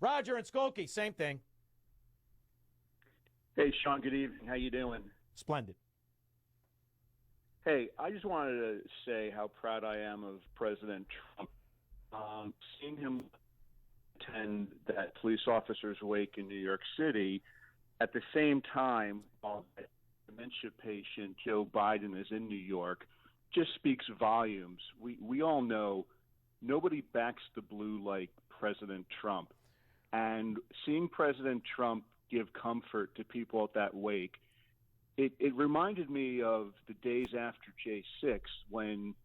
Roger and Skokie, same thing. Hey, Shaun, good evening. How you doing? Splendid. Hey, I just wanted to say how proud I am of President Trump. Seeing him attend that police officer's wake in New York City at the same time while that dementia patient Joe Biden is in New York just speaks volumes. We all know nobody backs the blue like President Trump. And seeing President Trump give comfort to people at that wake, it reminded me of the days after J6 when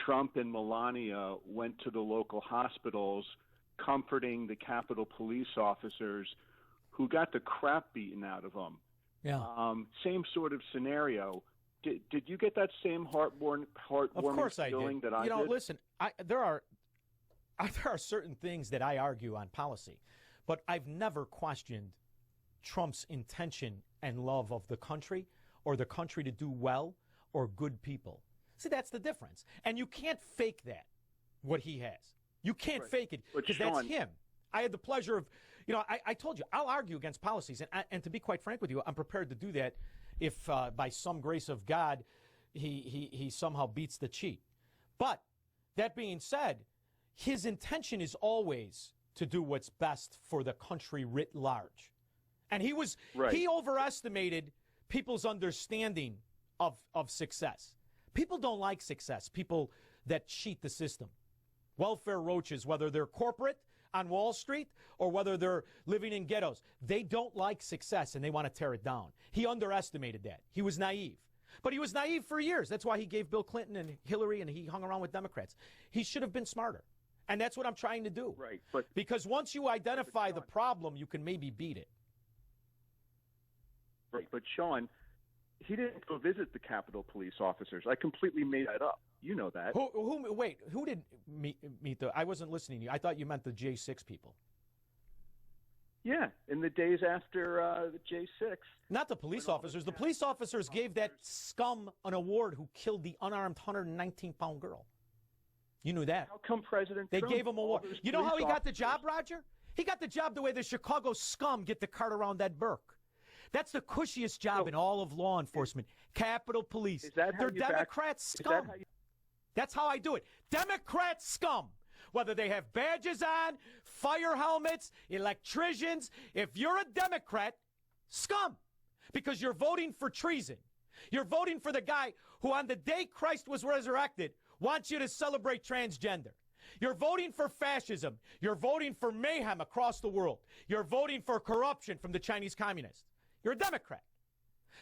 Trump and Melania went to the local hospitals comforting the Capitol police officers who got the crap beaten out of them. Yeah. Same sort of scenario. Did you get that same heartwarming Of course I feeling did. that I did? Listen, there are certain things that I argue on policy, but I've never questioned Trump's intention and love of the country or the country to do well or good people. See, that's the difference. And you can't fake that, what he has. You can't fake it because that's him. I had the pleasure of, I told you, I'll argue against policies. And to be quite frank with you, I'm prepared to do that if by some grace of God he somehow beats the cheat. But that being said, his intention is always to do what's best for the country writ large. And he overestimated people's understanding of success. People don't like success, people that cheat the system. Welfare roaches, whether they're corporate on Wall Street or whether they're living in ghettos, they don't like success and they want to tear it down. He underestimated that. He was naive. But he was naive for years. That's why he gave Bill Clinton and Hillary and he hung around with Democrats. He should have been smarter. And that's what I'm trying to do. Right. Because once you identify the problem, you can maybe beat it. Right. But Shaun, he didn't go visit the Capitol police officers. I completely made that up. You know that. Who did meet the? I wasn't listening to you. I thought you meant the J6 people. Yeah, in the days after the J6. Not the police officers. The police officers gave that scum an award who killed the unarmed 119-pound girl. You knew that. How come President They Trump gave him a award. You know how he got the job, Roger? He got the job the way the Chicago scum get the cart around that Burke. That's the cushiest job in all of law enforcement. Capitol Police. They're Democrat scum. That's how I do it. Democrat scum. Whether they have badges on, fire helmets, electricians, if you're a Democrat, scum. Because you're voting for treason. You're voting for the guy who on the day Christ was resurrected wants you to celebrate transgender. You're voting for fascism. You're voting for mayhem across the world. You're voting for corruption from the Chinese communists. You're a Democrat.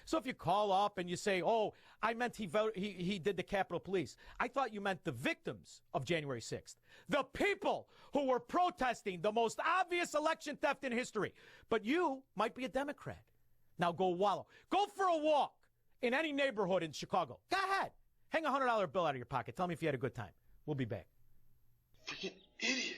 So if you call up and you say, oh, I meant he did the Capitol Police. I thought you meant the victims of January 6th. The people who were protesting the most obvious election theft in history. But you might be a Democrat. Now go wallow. Go for a walk in any neighborhood in Chicago. Go ahead. Hang a $100 bill out of your pocket. Tell me if you had a good time. We'll be back. Freaking idiot.